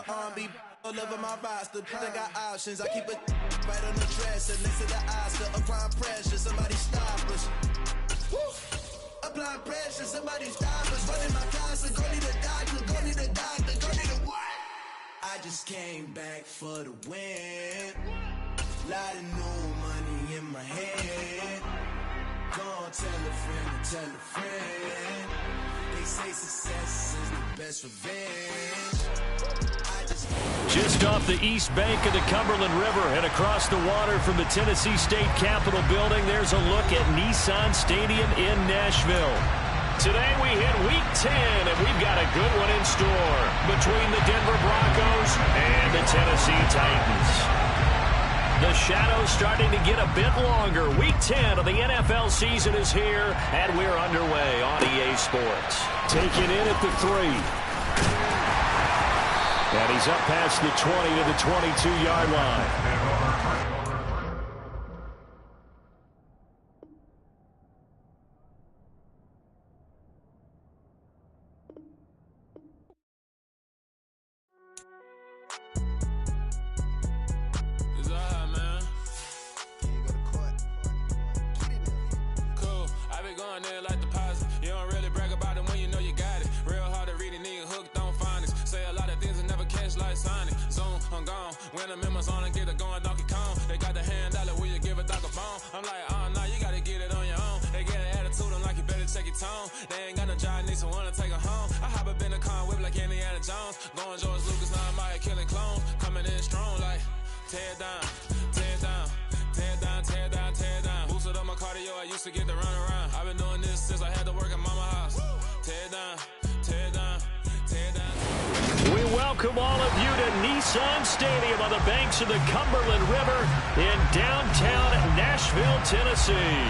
my R&B all over my roster. They got options. I keep it right on the dresser next to the Oscar. Applying pressure, somebody stop us. Woo! Applying pressure, somebody stop us. Running my closet, go need a doctor, go need a doctor, go need a what? I just came back for the win. Lot of new money in my head. Go on, tell a friend and tell a friend. They say success is the best revenge. Just off the east bank of the Cumberland River and across the water from the Tennessee State Capitol building, there's a look at Nissan Stadium in Nashville. Today we hit Week 10, and we've got a good one in store between the Denver Broncos and the Tennessee Titans. The shadow's starting to get a bit longer. Week 10 of the NFL season is here, and we're underway on EA Sports. Taken in at the 3. And he's up past the 20 to the 22-yard line. We welcome all of you to Nissan Stadium on the banks of the Cumberland River in downtown Nashville, Tennessee.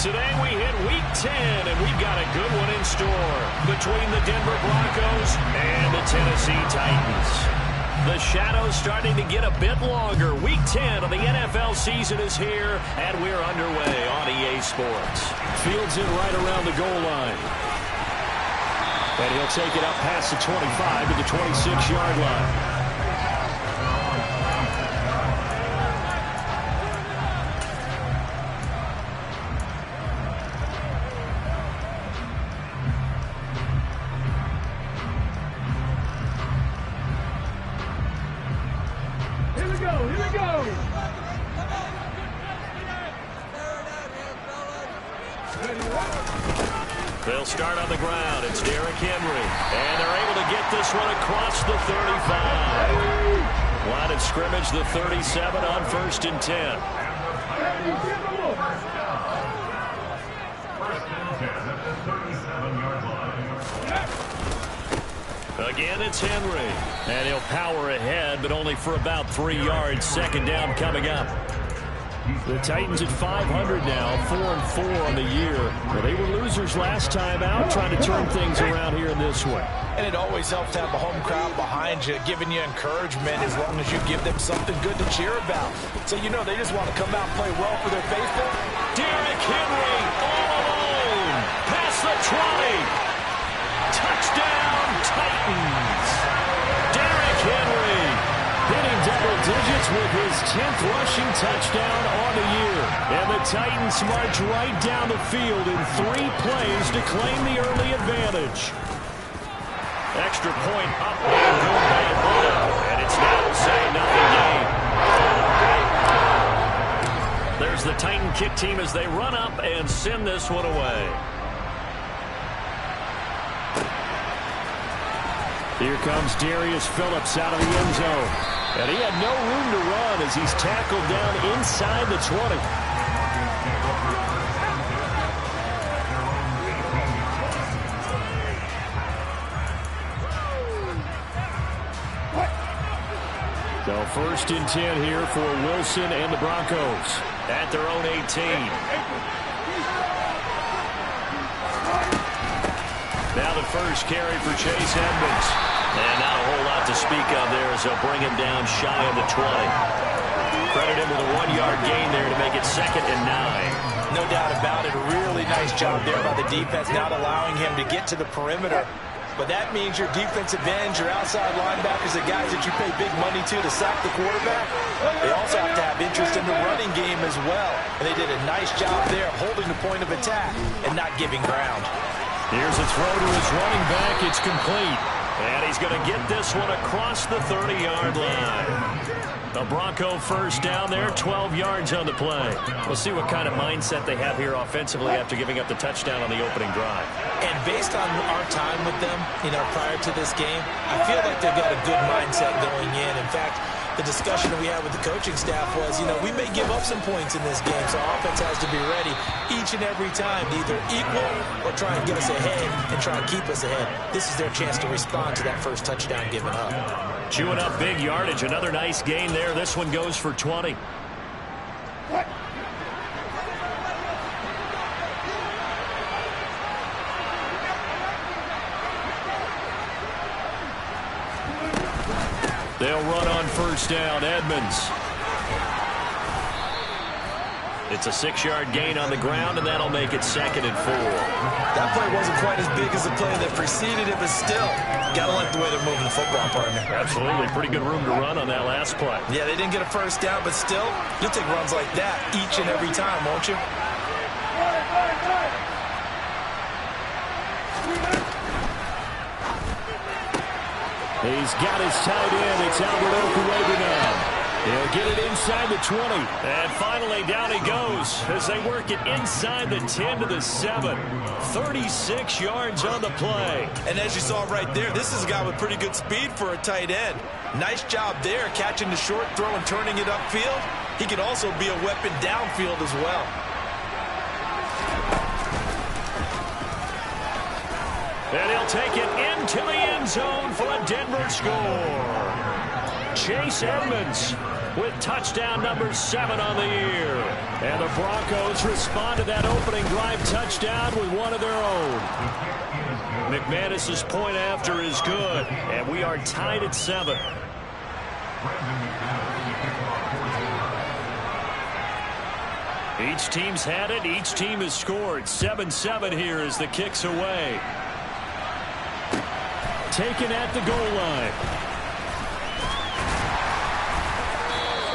Today we hit Week 10, and we've got a good one in store between the Denver Broncos and the Tennessee Titans. The shadow's starting to get a bit longer. Week 10 of the NFL season is here, and we're underway on EA Sports. Fields in right around the goal line. And he'll take it up past the 25 to the 26-yard line. They'll start on the ground. It's Derrick Henry. And they're able to get this one across the 35. Line of scrimmage, the 37 on 1st and 10. Again, it's Henry. And he'll power ahead, but only for about 3 yards. Second down coming up. The Titans at 500 now, 4-4 on the year. Well, they were losers last time out, trying to turn things around here in this one. And it always helps to have the home crowd behind you, giving you encouragement as long as you give them something good to cheer about. So, you know, they just want to come out and play well for their faithful. Derrick Henry all alone, past the 20. Touchdown, Titans. Derrick Henry hitting double digits with his 10th rushing touchdown on the year. And the Titans march right down the field in 3 plays to claim the early advantage. Extra point up and good by Atlanta. And it's now a say-nothing game. There's the Titan kick team as they run up and send this one away. Here comes Darius Phillips out of the end zone. And he had no room to run as he's tackled down inside the 20. So 1st and 10 here for Wilson and the Broncos at their own 18. Now the first carry for Chase Edmonds. And not a whole lot to speak of there as they'll bring him down shy of the 20. Credit him with a 1-yard gain there to make it 2nd and 9. No doubt about it. A really nice job there by the defense, not allowing him to get to the perimeter. but that means your defensive ends, your outside linebackers, the guys that you pay big money to sack the quarterback, they also have to have interest in the running game as well. And they did a nice job there holding the point of attack and not giving ground. Here's a throw to his running back. It's complete. And he's going to get this one across the 30-yard line. A Bronco first down there, 12 yards on the play. We'll see what kind of mindset they have here offensively after giving up the touchdown on the opening drive. And based on our time with them, prior to this game, I feel like they've got a good mindset going in. In fact, the discussion that we had with the coaching staff was, we may give up some points in this game, so our offense has to be ready each and every time to either equal or try and get us ahead and try and keep us ahead. This is their chance to respond to that first touchdown given up. Chewing up big yardage. Another nice gain there. This one goes for 20. They'll run on first down. Edmonds. It's a 6-yard gain on the ground, and that'll make it 2nd and 4. That play wasn't quite as big as the play that preceded it, but still, got to like the way they're moving the football, partner. Absolutely. Pretty good room to run on that last play. Yeah, they didn't get a first down, but still, you'll take runs like that each and every time, won't you? He's got his tight end. It's Albert Okuwebe now. He'll get it inside the 20. And finally, down he goes as they work it inside the 10 to the 7. 36 yards on the play. And as you saw right there, this is a guy with pretty good speed for a tight end. Nice job there, catching the short throw and turning it upfield. He can also be a weapon downfield as well. And he'll take it into the end zone for a Denver score. Chase Edmonds with touchdown number 7 on the year. And the Broncos respond to that opening drive touchdown with one of their own. McManus's point after is good, and we are tied at 7. Each team's had it. Each team has scored. 7-7 here as the kick's away. Taken at the goal line.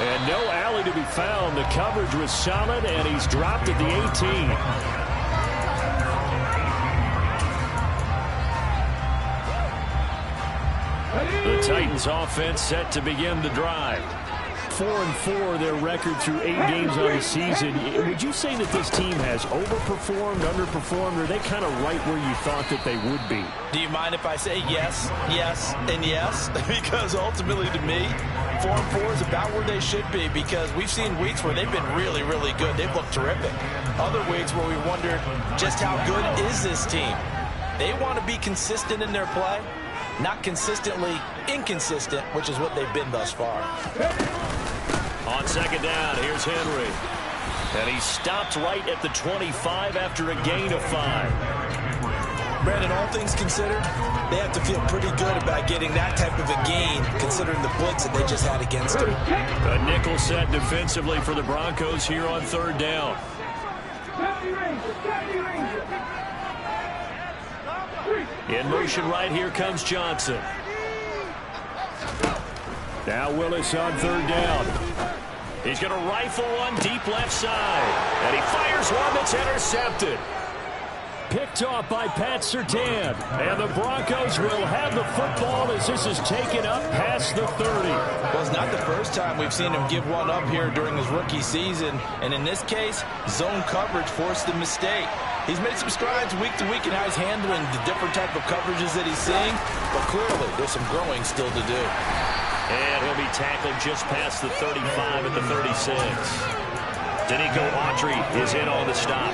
And no alley to be found. The coverage was solid, and he's dropped at the 18. The Titans offense set to begin the drive. 4-4 their record through 8 games on the season. Would you say that this team has overperformed, underperformed, or are they kind of right where you thought that they would be? Do you mind if I say yes, yes, and yes? Because ultimately to me, 4-4 is about where they should be, because we've seen weeks where they've been really, really good. They've looked terrific. Other weeks where we wondered just how good is this team. They want to be consistent in their play, not consistently inconsistent, which is what they've been thus far. On second down, here's Henry. And he stopped right at the 25 after a gain of 5. Brandon, all things considered, they have to feel pretty good about getting that type of a gain, considering the blitz that they just had against them. A nickel set defensively for the Broncos here on third down. In motion right here comes Johnson. Now Willis on third down. He's going to rifle one deep left side. And he fires one that's intercepted. Picked off by Pat Surtain. And the Broncos will have the football as this is taken up past the 30. Well, it's not the first time we've seen him give one up here during his rookie season. And in this case, zone coverage forced the mistake. He's made some strides week to week in how he's handling the different type of coverages that he's seeing. But clearly, there's some growing still to do. And he'll be tackled just past the 35 at the 36. Danico Autry is in on the stop.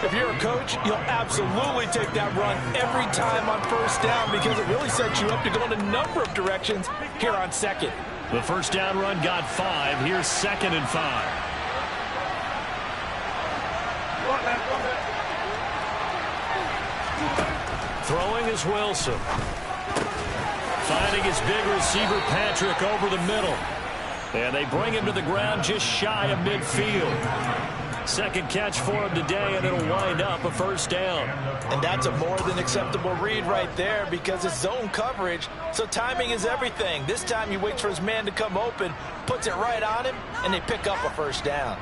If you're a coach, you'll absolutely take that run every time on first down, because it really sets you up to go in a number of directions here on second. The first down run got 5. Here's 2nd and 5. Throwing is Wilson. Finding his big receiver, Patrick, over the middle. And they bring him to the ground just shy of midfield. Second catch for him today, and it'll wind up a first down. And that's a more than acceptable read right there because it's zone coverage, so timing is everything. This time he waits for his man to come open, puts it right on him, and they pick up a first down.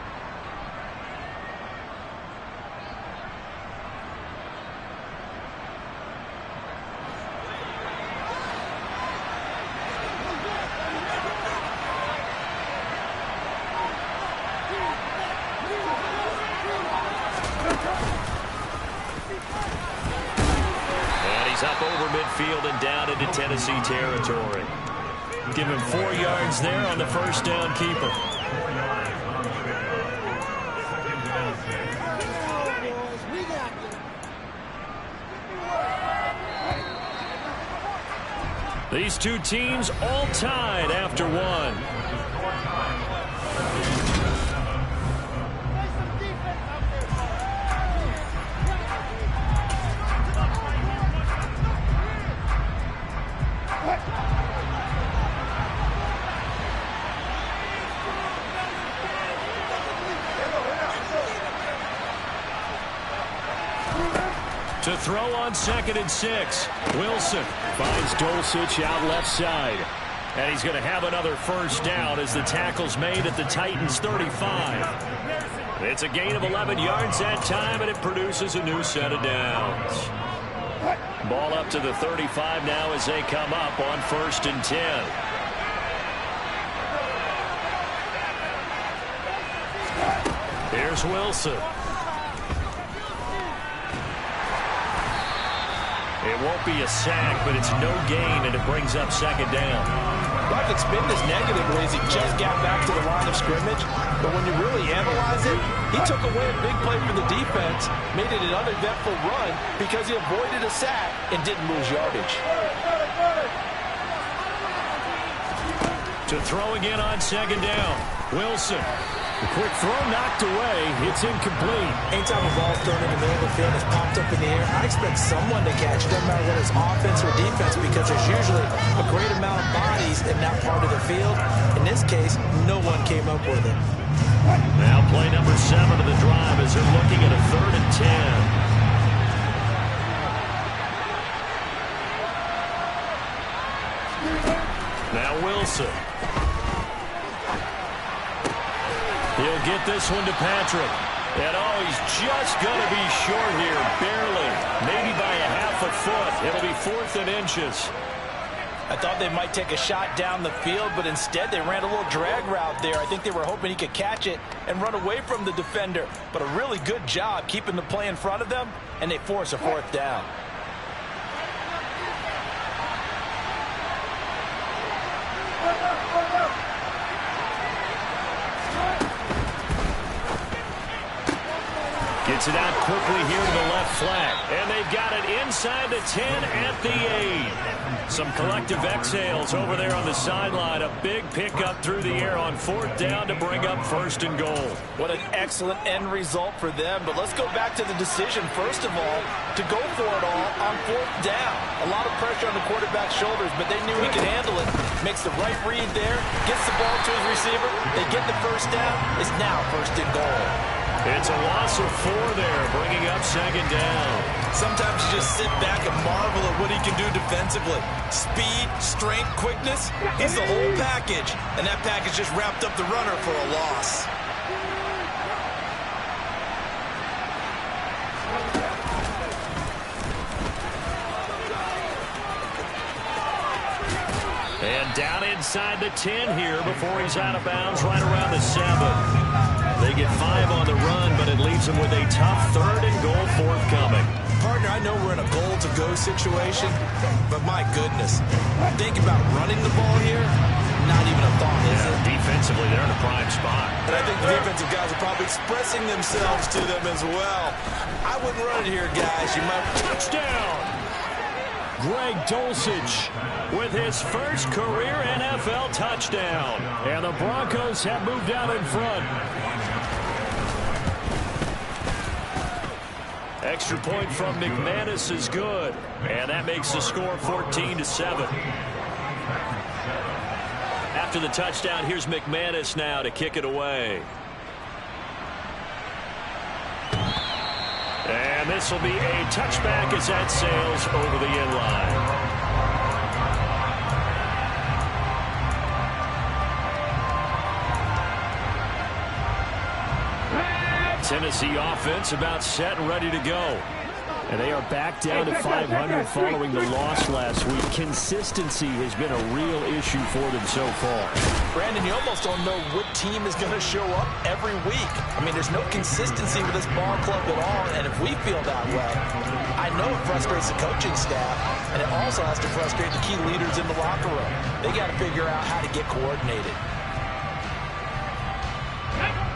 Up over midfield and down into Tennessee territory. Give him 4 yards there on the first down keeper. These two teams all tied after one. To throw on 2nd and 6. Wilson finds Dulcich out left side. And he's going to have another first down as the tackle's made at the Titans' 35. It's a gain of 11 yards that time, and it produces a new set of downs. Ball up to the 35 now as they come up on 1st and 10. Here's Wilson. It won't be a sack, but it's no gain, and it brings up 2nd down. Well, I could spin this negatively as he just got back to the line of scrimmage, but when you really analyze it, he took away a big play for the defense, made it an uneventful run because he avoided a sack and didn't lose yardage. To throw again on 2nd down. Wilson. The quick throw knocked away. It's incomplete. Anytime a ball's thrown in the middle of the field and it's popped up in the air, I expect someone to catch it, no matter whether it's offense or defense, because there's usually a great amount of bodies in that part of the field. In this case, no one came up with it. Now play number 7 of the drive as they're looking at a 3rd and 10. Now Wilson. He'll get this one to Patrick. And he's just going to be short here, barely. Maybe by a half a foot. It'll be 4th and inches. I thought they might take a shot down the field, but instead they ran a little drag route there. I think they were hoping he could catch it and run away from the defender. But a really good job keeping the play in front of them, and they force a 4th down. Gets it out quickly here to the left flat. And they've got it inside the 10 at the 8. Some collective exhales over there on the sideline. A big pickup through the air on 4th down to bring up 1st and goal. What an excellent end result for them. But let's go back to the decision, first of all, to go for it all on 4th down. A lot of pressure on the quarterback's shoulders, but they knew he could handle it. Makes the right read there, gets the ball to his receiver. They get the first down. It's now 1st and goal. It's a loss of 4 there, bringing up 2nd down. Sometimes you just sit back and marvel at what he can do defensively. Speed, strength, quickness, he's the whole package. And that package just wrapped up the runner for a loss. And down inside the 10 here before he's out of bounds right around the 7. They get 5 on the run, but it leaves them with a tough 3rd and goal forthcoming. Partner, I know we're in a goal-to-go situation, but my goodness, think about running the ball here, not even a thought, is it? Defensively, they're in a prime spot. And I think the defensive guys are probably expressing themselves to them as well. I wouldn't run it here, guys. You might... Touchdown! Greg Dulcich with his first career NFL touchdown. And the Broncos have moved out in front. Extra point from McManus is good. And that makes the score 14-7. After after the touchdown. Here's McManus now to kick it away. And this will be a touchback as that sails over the end line. Tennessee offense about set and ready to go. And they are back down to 500 following the loss last week. Consistency has been a real issue for them so far. Brandon, you almost don't know what team is going to show up every week. I mean, there's no consistency with this ball club at all, and if we feel that way, I know it frustrates the coaching staff, and it also has to frustrate the key leaders in the locker room. They got to figure out how to get coordinated.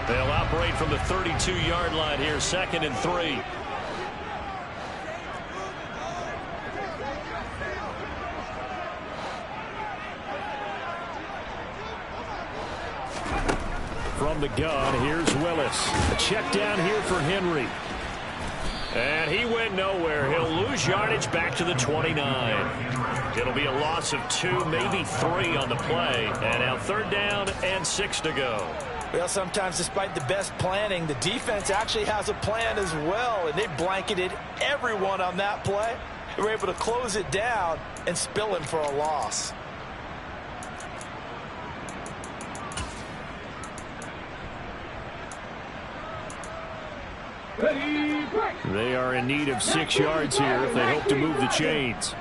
They'll operate from the 32-yard line here, 2nd and 3. From the gun, here's Willis. A check down here for Henry. And he went nowhere. He'll lose yardage back to the 29. It'll be a loss of 2, maybe 3 on the play. And now 3rd down and 6 to go. Well, sometimes despite the best planning, the defense actually has a plan as well, and they blanketed everyone on that play. They were able to close it down and spill in for a loss. They are in need of 6 yards here if they hope to move the chains.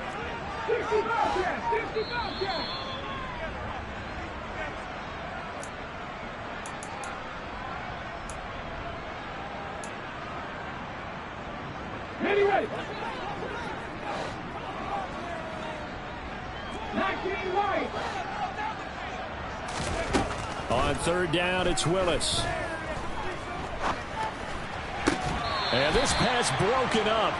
Anyway. 19 right. On 3rd down, it's Willis. And this pass broken up.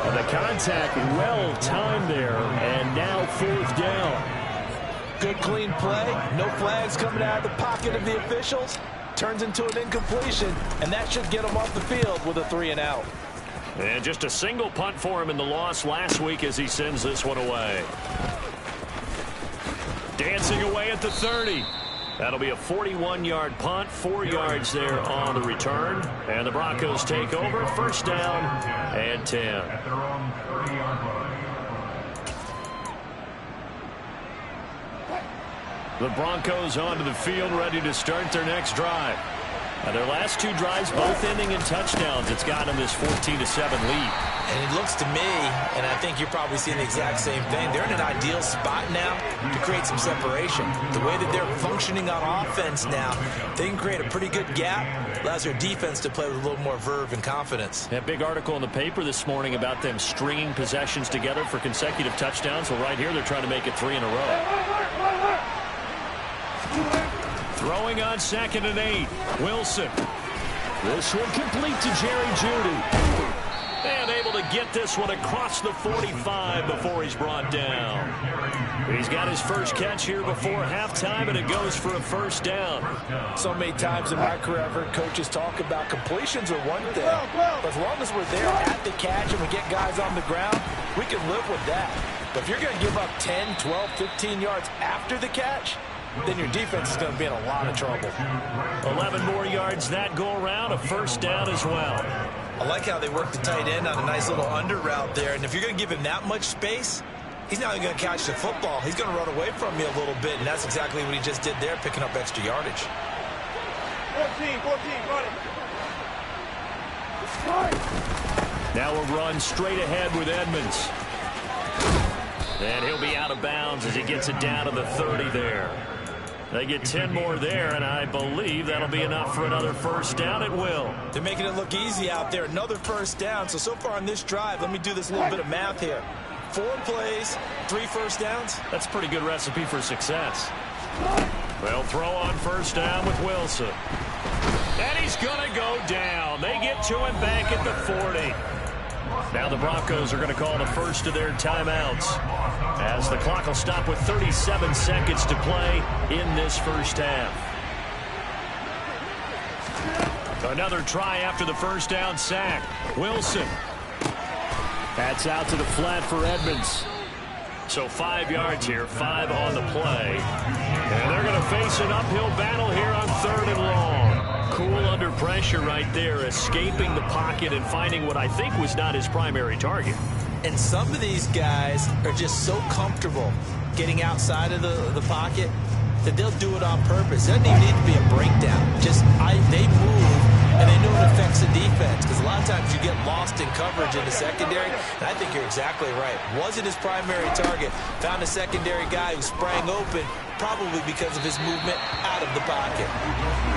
And the contact well timed there. And now 4th down. Good clean play. No flags coming out of the pocket of the officials. Turns into an incompletion. And that should get them off the field with a 3 and out. And just a single punt for him in the loss last week as he sends this one away. Dancing away at the 30. That'll be a 41-yard punt, 4 yards there on the return. And the Broncos take over, 1st down and 10. The Broncos onto the field, ready to start their next drive. Their last 2 drives both ending in touchdowns. It's got them this 14-7 lead. And it looks to me, and I think you're probably seeing the exact same thing, they're in an ideal spot now to create some separation. The way that they're functioning on offense now, they can create a pretty good gap. Allows their defense to play with a little more verve and confidence. That big article in the paper this morning about them stringing possessions together for consecutive touchdowns. Well, right here they're trying to make it 3 in a row. Throwing on 2nd and 8. Wilson. This one complete to Jerry Jeudy. And able to get this one across the 45 before he's brought down. He's got his first catch here before halftime, and it goes for a 1st down. So many times in my career, I've heard coaches talk about completions are one thing. But as long as we're there at the catch and we get guys on the ground, we can live with that. But if you're going to give up 10, 12, 15 yards after the catch, then your defense is going to be in a lot of trouble. 11 more yards that go around, a 1st down as well. I like how they work the tight end on a nice little under route there. And if you're going to give him that much space, he's not even going to catch the football. He's going to run away from you a little bit, and that's exactly what he just did there, picking up extra yardage. 14, got it. Now a run straight ahead with Edmonds. And he'll be out of bounds as he gets it down to the 30 there. They get 10 more there, and I believe that'll be enough for another 1st down. It will. They're making it look easy out there. Another 1st down. So far on this drive, let me do this little bit of math here. 4 plays, 3 1st downs. That's a pretty good recipe for success. They'll throw on 1st down with Wilson. And he's going to go down. They get to him back at the 40. Now the Broncos are going to call the first of their timeouts, as the clock will stop with 37 seconds to play in this 1st half. Another try after the 1st down sack. Wilson. That's out to the flat for Edmonds. So 5 yards here, 5 on the play. And they're going to face an uphill battle here on 3rd and long. Cool under pressure right there, escaping the pocket and finding what I think was not his primary target. And some of these guys are just so comfortable getting outside of the pocket that they'll do it on purpose. It doesn't even need to be a breakdown. They move, and they know it affects the defense, because a lot of times you get lost in coverage in the secondary, and I think you're exactly right. Wasn't his primary target. Found a secondary guy who sprang open, probably because of his movement out of the pocket.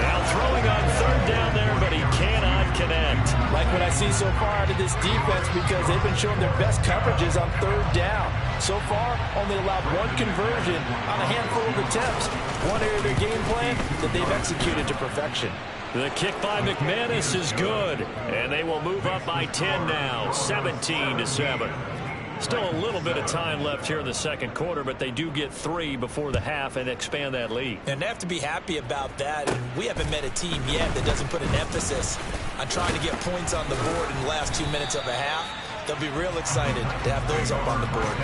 Now throwing on 3rd down there, but he cannot connect. Like what I see so far out of this defense, because they've been showing their best coverages on 3rd down. So far, only allowed 1 conversion on a handful of attempts. One area of their game plan that they've executed to perfection. The kick by McManus is good, and they will move up by 10 now, 17-7. Still a little bit of time left here in the 2nd quarter, but they do get 3 before the half and expand that lead. And they have to be happy about that. And we haven't met a team yet that doesn't put an emphasis on trying to get points on the board in the last 2 minutes of a half. They'll be real excited to have those up on the board.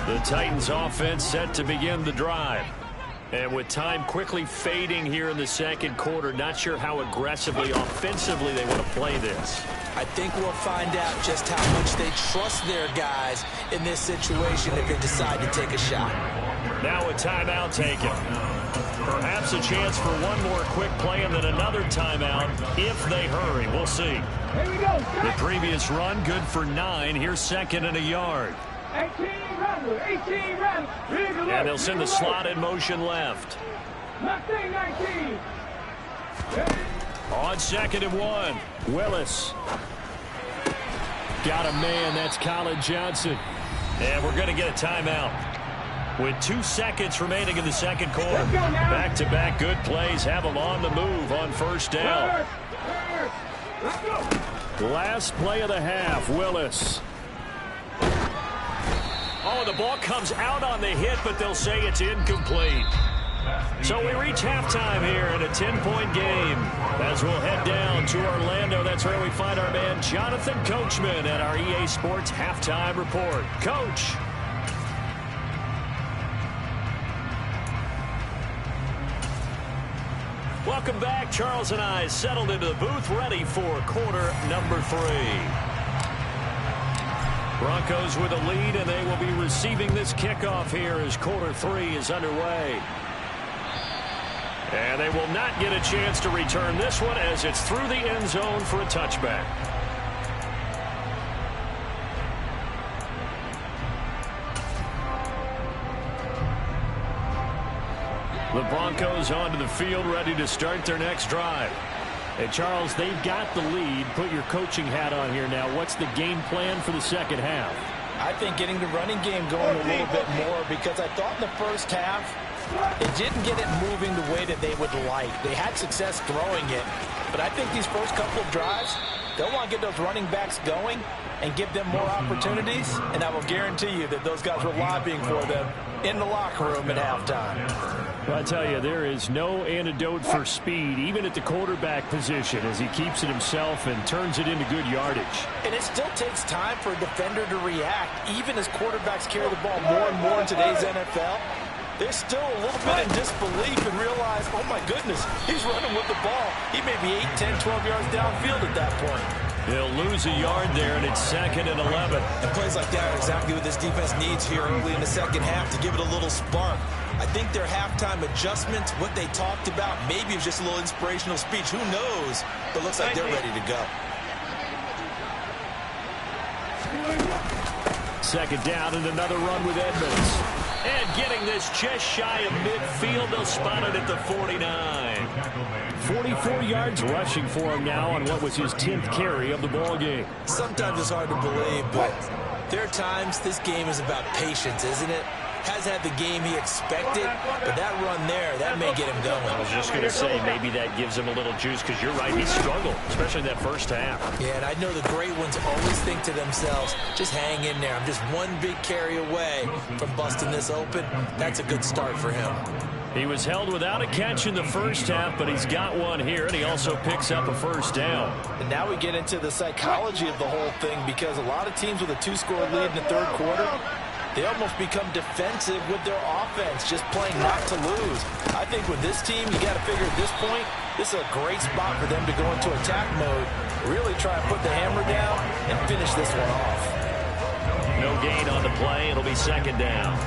The Titans offense set to begin the drive. And with time quickly fading here in the 2nd quarter, not sure how aggressively, offensively they want to play this. I think we'll find out just how much they trust their guys in this situation if they decide to take a shot. Now a timeout taken. Perhaps a chance for one more quick play and then another timeout if they hurry. We'll see. Here we go. The previous run, good for 9. Here's 2nd and a yard. 18 rattle. 18 rattle. And they'll send the slot in motion left. 19. On 2nd and 1, Willis. Got a man, that's Colin Johnson. And we're going to get a timeout. With 2 seconds remaining in the 2nd quarter. Back-to-back good plays have them on the move on 1st down. Let's go. Last play of the half, Willis. Oh, the ball comes out on the hit, but they'll say it's incomplete. So we reach halftime here in a 10-point game. As we'll head down to Orlando, that's where we find our man Jonathan Coachman at our EA Sports Halftime Report. Coach. Welcome back. Charles and I settled into the booth, ready for quarter number 3. Broncos with a lead, and they will be receiving this kickoff here as quarter 3 is underway. And they will not get a chance to return this one as it's through the end zone for a touchback. The Broncos onto the field, ready to start their next drive. Hey, Charles, they've got the lead. Put your coaching hat on here now. What's the game plan for the 2nd half? I think getting the running game going a little bit more, because I thought in the first half they didn't get it moving the way that they would like. They had success throwing it, but I think these first couple of drives, they'll want to get those running backs going and give them more opportunities, and I will guarantee you that those guys were lobbying for them in the locker room at halftime. Well, I tell you, there is no antidote for speed, even at the quarterback position, as he keeps it himself and turns it into good yardage. And it still takes time for a defender to react, even as quarterbacks carry the ball more and more in today's NFL. They're still a little bit in disbelief and realize, oh my goodness, he's running with the ball. He may be 8, 10, 12 yards downfield at that point. He'll lose a yard there, and it's 2nd and 11. And plays like that are exactly what this defense needs here early in the 2nd half to give it a little spark. I think their halftime adjustments, what they talked about, maybe it was just a little inspirational speech. Who knows? But looks like they're ready to go. 2nd down and another run with Edmonds. And getting this just shy of midfield, they'll spot it at the 49. 44 yards rushing for him now on what was his 10th carry of the ball game. Sometimes it's hard to believe, but there are times this game is about patience, isn't it? has had the game he expected, but that run there, that may get him going. I was just going to say, maybe that gives him a little juice, because you're right, he struggled, especially in that first half. Yeah, and I know the great ones always think to themselves, just hang in there. I'm just one big carry away from busting this open. That's a good start for him. He was held without a catch in the first half, but he's got one here, and he also picks up a first down. And now we get into the psychology of the whole thing, because a lot of teams with a 2-score lead in the third quarter, they almost become defensive with their offense, just playing not to lose. I think with this team, you got to figure at this point, this is a great spot for them to go into attack mode, really try and put the hammer down and finish this one off. No gain on the play. It'll be second down.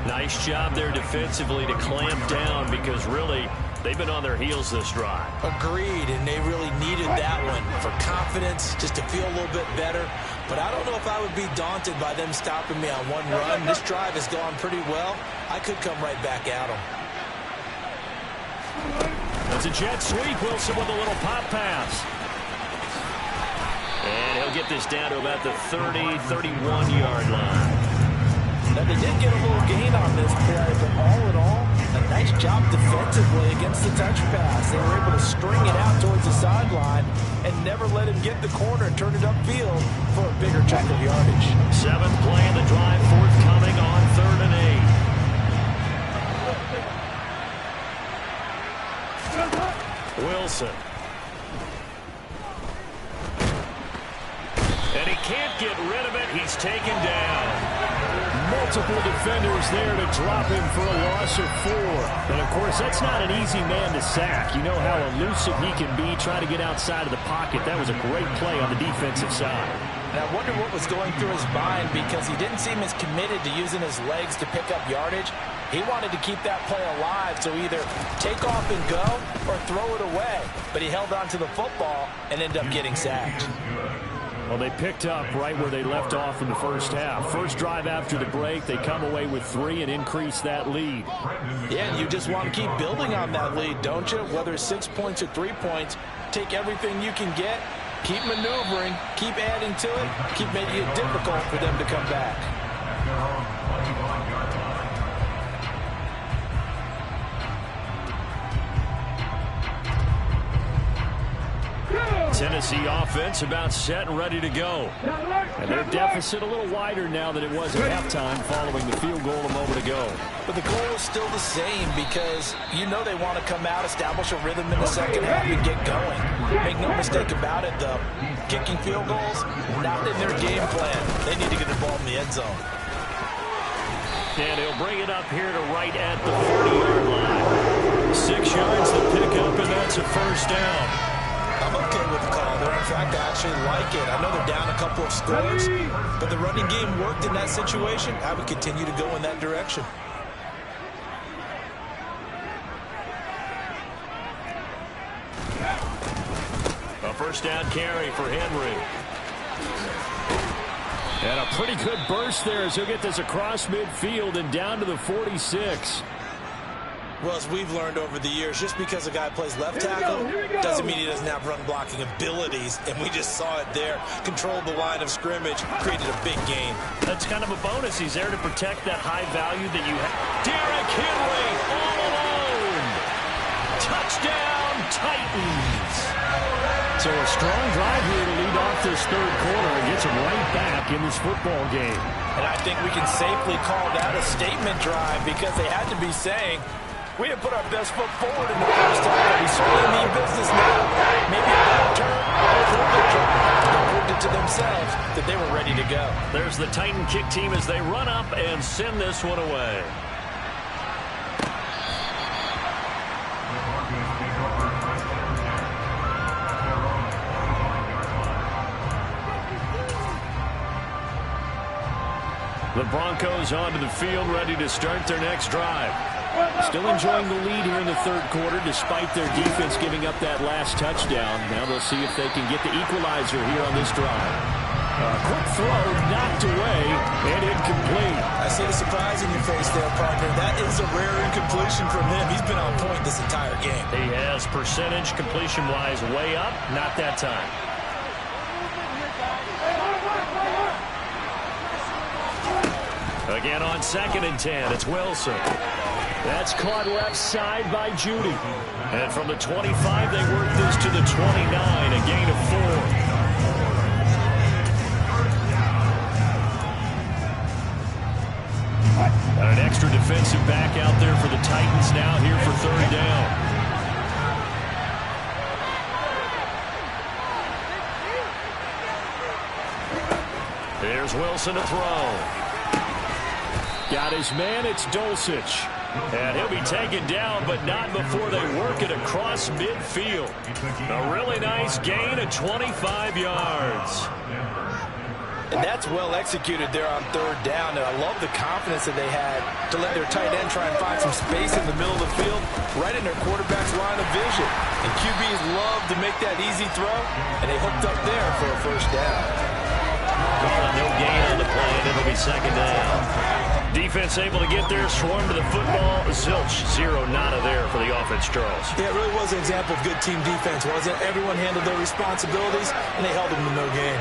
Nice job there defensively to clamp down, because really they've been on their heels this drive. Agreed, and they really needed that one for confidence, just to feel a little bit better. But I don't know if I would be daunted by them stopping me on one run. This drive has gone pretty well. I could come right back at them. It's a jet sweep. Wilson with a little pop pass. And he'll get this down to about the 30, 31-yard line. Now, they did get a little gain on this play, but all in all, a nice job defensively against the touch pass. They were able to string it out towards the sideline and never let him get the corner and turn it upfield for a bigger chunk of yardage. 7th play in the drive, forthcoming on 3rd and 8. Wilson. And he can't get rid of it. He's taken down. Multiple defenders there to drop him for a loss of 4. And, of course, that's not an easy man to sack. You know how elusive he can be, trying to get outside of the pocket. That was a great play on the defensive side. And I wonder what was going through his mind, because he didn't seem as committed to using his legs to pick up yardage. He wanted to keep that play alive, so either take off and go or throw it away. But he held on to the football and ended up getting sacked. Well, they picked up right where they left off in the first half. First drive after the break, they come away with 3 and increase that lead. Yeah, and you just want to keep building on that lead, don't you? Whether it's 6 points or 3 points, take everything you can get, keep maneuvering, keep adding to it, keep making it difficult for them to come back. Tennessee offense about set and ready to go. And their deficit a little wider now than it was at halftime following the field goal a moment ago. But the goal is still the same, because you know they want to come out, establish a rhythm in the second half, and get going. Make no mistake about it, though. Kicking field goals, not in their game plan. They need to get the ball in the end zone. And he'll bring it up here to right at the 40-yard line. 6 yards to pick up, and that's a first down. I'm okay with the call there. In fact, I actually like it. I know they're down a couple of scores, but the running game worked in that situation. I would continue to go in that direction. A first down carry for Henry. And a pretty good burst there as he'll get this across midfield and down to the 46. Well, as we've learned over the years, just because a guy plays left tackle doesn't mean he doesn't have run blocking abilities, and we just saw it there. Controlled the line of scrimmage, created a big gain. That's kind of a bonus. He's there to protect that high value that you have. Derrick Henry all alone. Touchdown, Titans. So a strong drive here to lead off this third quarter and gets him right back in this football game. And I think we can safely call that a statement drive, because they had to be saying, we have put our best foot forward in the first half, but we certainly mean business now. Maybe a bad turn, a quarter drive. They proved it to themselves that they were ready to go. There's the Titan kick team as they run up and send this one away. The Broncos onto the field, ready to start their next drive. Still enjoying the lead here in the third quarter, despite their defense giving up that last touchdown. Now they'll see if they can get the equalizer here on this drive. Quick throw, knocked away, and incomplete. I see the surprise in your face there, partner. That is a rare incompletion from him. He's been on point this entire game. He has percentage completion-wise way up, not that time. Again on 2nd and 10, it's Wilson. That's caught left side by Judy. And from the 25, they work this to the 29, a gain of 4. An extra defensive back out there for the Titans now here for 3rd down. There's Wilson to throw. Got his man, it's Dulcich. And he'll be taken down, but not before they work it across midfield. A really nice gain of 25 yards. And that's well executed there on 3rd down. And I love the confidence that they had to let their tight end try and find some space in the middle of the field, right in their quarterback's line of vision. And QBs love to make that easy throw, and they hooked up there for a 1st down. No gain on the play, and it'll be 2nd down. Defense able to get there, swarm to the football. Zilch, 0 nada there for the offense, Charles. Yeah, it really was an example of good team defense, wasn't it? Everyone handled their responsibilities, and they held them to no gain.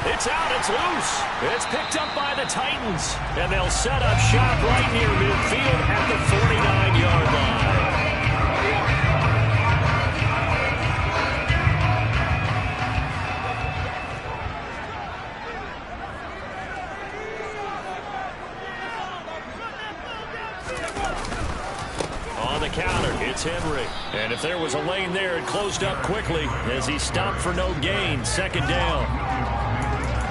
It's out, it's loose. It's picked up by the Titans. And they'll set up shop right near midfield at the 49-yard line. On the counter, it's Henry. And if there was a lane there, it closed up quickly as he stopped for no gain. 2nd down.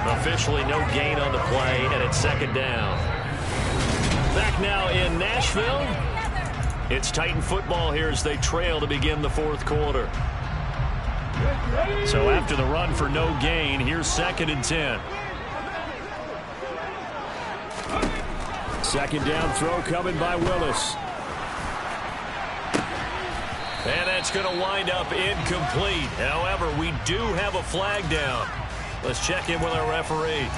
Officially no gain on the play, and it's 2nd down. Back now in Nashville. It's Titan football here as they trail to begin the 4th quarter. So after the run for no gain, here's 2nd and 10. 2nd down throw coming by Willis. And that's going to wind up incomplete. However, we do have a flag down. Let's check in with our referee.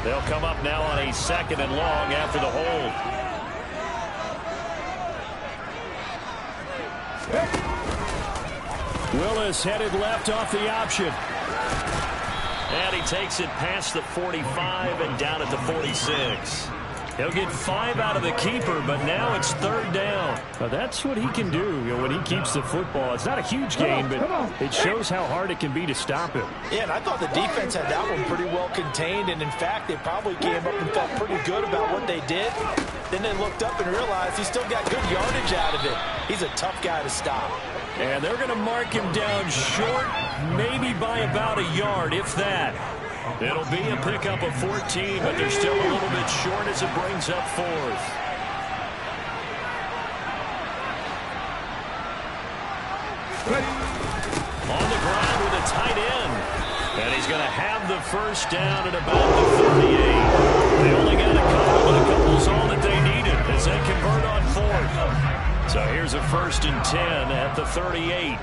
They'll come up now on a 2nd and long after the hold. Willis headed left off the option. And he takes it past the 45 and down at the 46. He'll get 5 out of the keeper, but now it's 3rd down. Well, that's what he can do when he keeps the football. It's not a huge gain, but it shows how hard it can be to stop him. Yeah, and I thought the defense had that one pretty well contained, and in fact, they probably came up and felt pretty good about what they did. Then they looked up and realized he still got good yardage out of it. He's a tough guy to stop. And they're going to mark him down short, maybe by about a yard, if that. It'll be a pickup of 14, but they're still a little bit short as it brings up 4th. On the ground with a tight end. And he's going to have the 1st down at about the 38. They only got a couple, but a couple's all that they needed as they convert on 4th. So here's a 1st and 10 at the 38.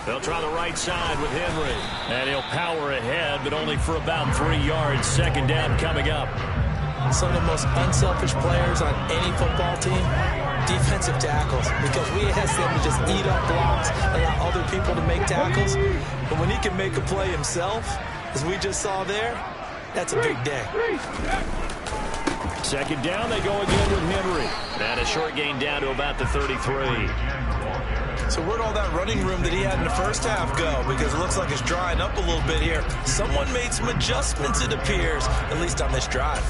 They'll try the right side with Henry. And he'll power ahead, but only for about 3 yards. 2nd down coming up. Some of the most unselfish players on any football team, defensive tackles, because we ask them to just eat up blocks, allow other people to make tackles. But when he can make a play himself, as we just saw there, that's a big day. 2nd down, they go again with Henry. And a short gain down to about the 33. So where'd all that running room that he had in the 1st half go? Because it looks like it's drying up a little bit here. Someone made some adjustments, it appears, at least on this drive.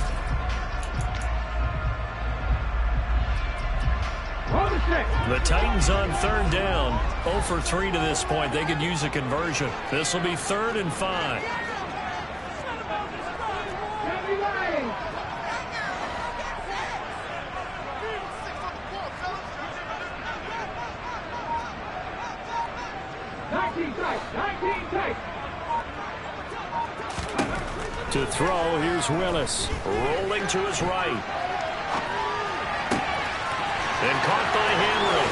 The Titans on 3rd down. 0 for 3 to this point. They could use a conversion. This will be 3rd and 5. To throw, here's Willis. Rolling to his right. And caught by Henry.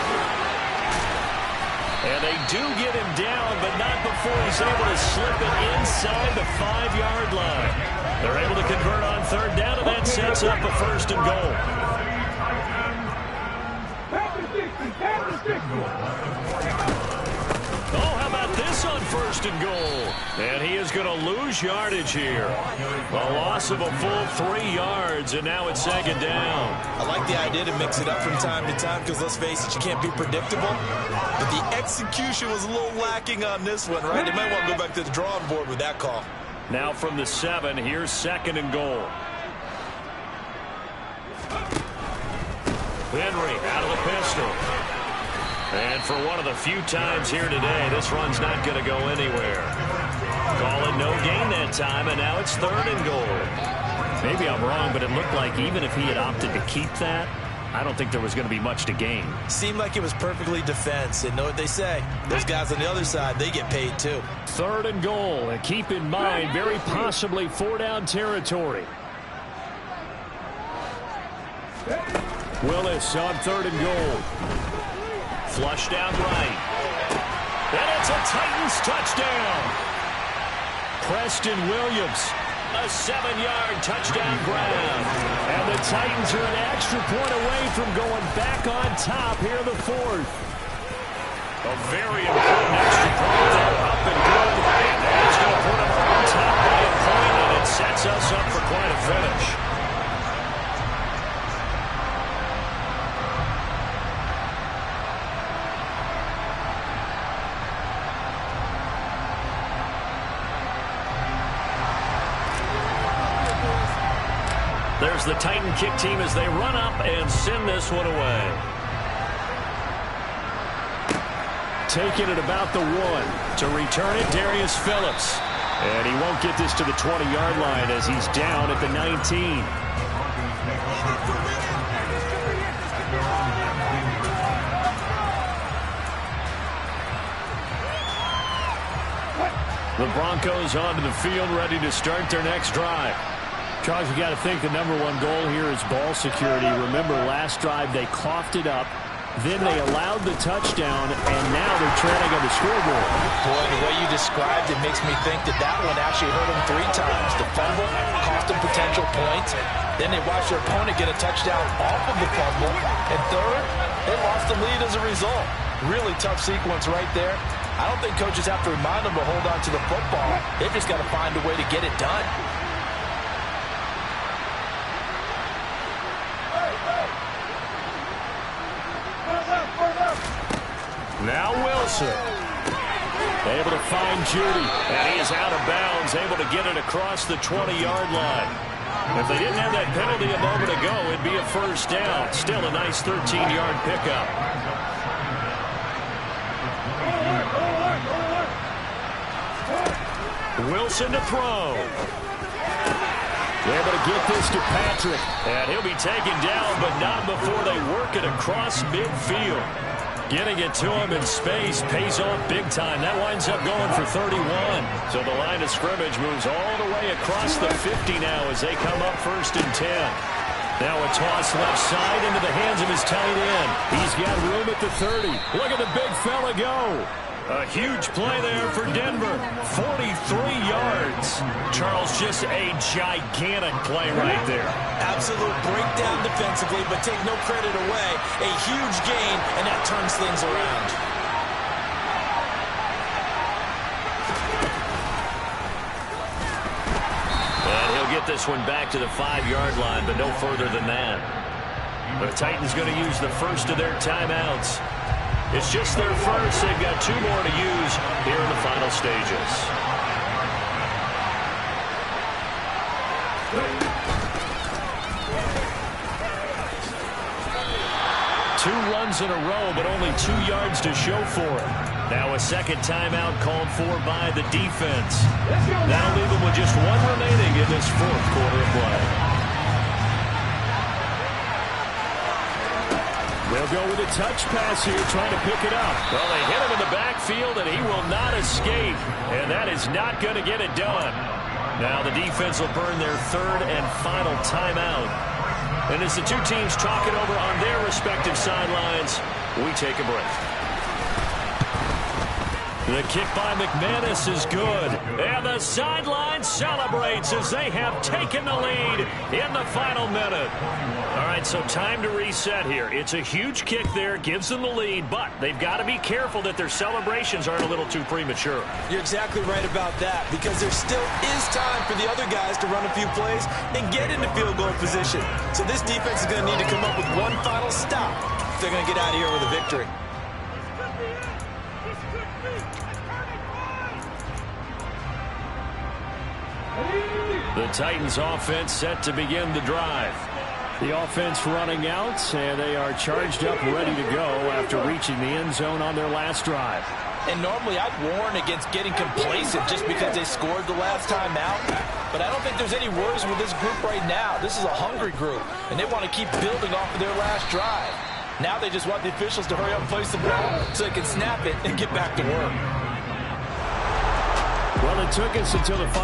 And they do get him down, but not before he's able to slip it inside the 5-yard line. They're able to convert on third down, and that sets up a first and goal. Oh, how about this on first and goal? And he is going to lose yardage here. A loss of a full 3 yards, and now it's second down. I like the idea to mix it up from time to time because, let's face it, you can't be predictable. But the execution was a little lacking on this one, right? They might want to go back to the drawing board with that call. Now from the 7, here's second and goal. Henry out of the pistol. And for one of the few times here today, this run's not going to go anywhere. Call it no gain that time, and now it's third and goal. Maybe I'm wrong, but it looked like even if he had opted to keep that, I don't think there was going to be much to gain. Seemed like it was perfectly defense, and know what they say. Those guys on the other side, they get paid too. Third and goal, and keep in mind, very possibly 4-down territory. Willis on third and goal. Flushed out right. And it's a Titans touchdown. Preston Williams, a 7-yard touchdown grab. And the Titans are an extra point away from going back on top here in the 4th. A very important extra point there, up and good. And that's going to put them on top by a point, and it sets us up for quite a finish. There's the Titan kick team as they run up and send this one away. Taking it about the 1. To return it, Darius Phillips. And he won't get this to the 20-yard line as he's down at the 19. The Broncos onto the field, ready to start their next drive. Charles, you got to think the #1 goal here is ball security. Remember, last drive they coughed it up, then they allowed the touchdown, and now they're trailing on the scoreboard. Boy, the way you described it makes me think that that one actually hurt them 3 times. The fumble cost them potential points. Then they watched their opponent get a touchdown off of the fumble. And third, they lost the lead as a result. Really tough sequence right there. I don't think coaches have to remind them to hold on to the football. They've just got to find a way to get it done. Now Wilson. Able to find Judy. And he is out of bounds, able to get it across the 20-yard line. If they didn't have that penalty a moment ago, it'd be a first down. Still a nice 13-yard pickup. Wilson to throw. They're able to get this to Patrick. And he'll be taken down, but not before they work it across midfield. Getting it to him in space pays off big time. That winds up going for 31. So the line of scrimmage moves all the way across the 50 now as they come up first and 10. Now a toss left side into the hands of his tight end. He's got room at the 30. Look at the big fella go. A huge play there for Denver. 43 yards. Charles, just a gigantic play right there. Absolute breakdown defensively, but take no credit away. A huge gain, and that turns things around. And he'll get this one back to the 5-yard line, but no further than that. The Titans going to use the first of their timeouts. It's just their first. They've got 2 more to use here in the final stages. Two runs in a row, but only 2 yards to show for it. Now a second timeout called for by the defense. That'll leave them with just 1 remaining in this 4th quarter of play. They'll go with a touch pass here, trying to pick it up. Well, they hit him in the backfield, and he will not escape. And that is not going to get it done. Now the defense will burn their 3rd and final timeout. And as the 2 teams talk it over on their respective sidelines, we take a break. The kick by McManus is good. And the sideline celebrates as they have taken the lead in the final minute. All right, so time to reset here. It's a huge kick there, gives them the lead, but they've got to be careful that their celebrations aren't a little too premature. You're exactly right about that, because there still is time for the other guys to run a few plays and get into field goal position. So this defense is going to need to come up with one final stop if they're going to get out of here with a victory. The Titans offense set to begin the drive. The offense running out, and they are charged up, ready to go after reaching the end zone on their last drive. And normally I'd warn against getting complacent just because they scored the last time out. But I don't think there's any worries with this group right now. This is a hungry group, and they want to keep building off of their last drive. Now they just want the officials to hurry up and place the ball so they can snap it and get back to work. Well, it took us until the final.